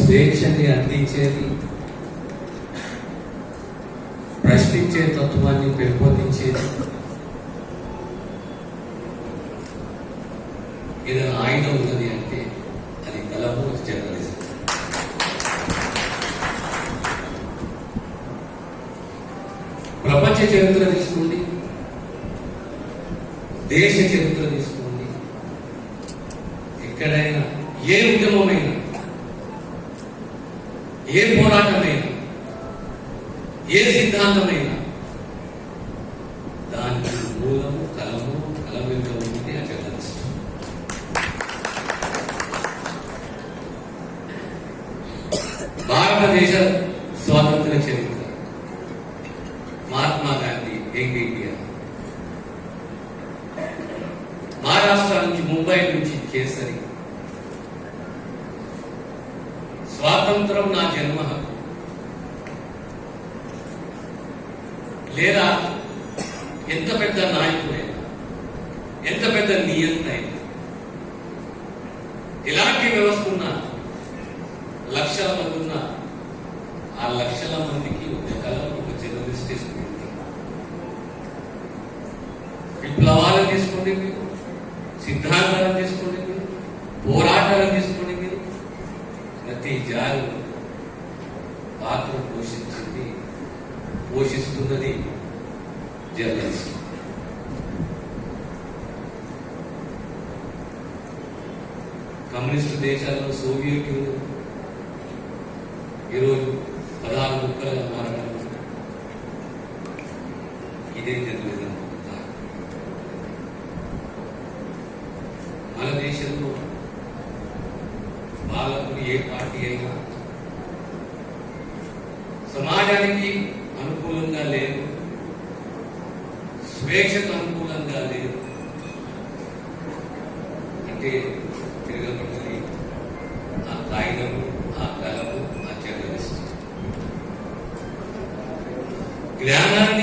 స్వేచ్ఛని అందించేది, ప్రశ్నించే తత్వాన్ని పెంపొందించేది. ఏదైనా ఆయుధం ఉన్నది అంటే అది కలము, జర్నలిజం. ప్రపంచ చరిత్ర తీసుకోండి, దేశ చరిత్ర తీసుకోండి, ఎక్కడైనా ఏ ఉద్యమమైనా, ఏ పోరాటమైనా, ఏ సిద్ధాంతమైనా దానికి మూలము కలము, కలం యొక్క ఉంది ఆ జర్నలిస్ట్. భారతదేశ స్వాతంత్ర చరిత్ర, మహాత్మా గాంధీ, యంగ్ ఇండియా, మహారాష్ట్ర నుంచి, ముంబై నుంచి కేసరి, స్వాతంత్రం నా జన్మ హక్కు, లేదా ఎంత పెద్ద నాయకుడైనా, ఎంత పెద్ద నియంత అయినా, ఎలాంటి వ్యవస్థ ఉన్నా, లక్షల మంది ఉన్నా, ఆ లక్షల మందికి ఒక కలం, ఒక జర్నలిస్ట్ తీసుకుంటుంది. విప్లవాలను తీసుకోండి మీరు, సిద్ధాంతాలను తీసుకోండి మీరు, పోరాటాలను తీసుకోండి మీరు, ప్రతి జాలు పాత్ర పోషిస్తున్నది జర్నలిస్ట్. కమ్యూనిస్టు దేశాల్లో సోవియట్ యూనియన్ ఈరోజు 16 ముక్కలుగా మారడం ఇదే జర్నలిజం. మన దేశంలో పాలకులు ఏ పార్టీ అయినా సమాజానికి అనుకూలంగా లేదు, స్వేచ్ఛకు అనుకూలంగా లేదు అంటే తిరగబడి ఆ కాగితము, ఆ కలము, ఆ జర్నలిస్ట్. జ్ఞానాన్ని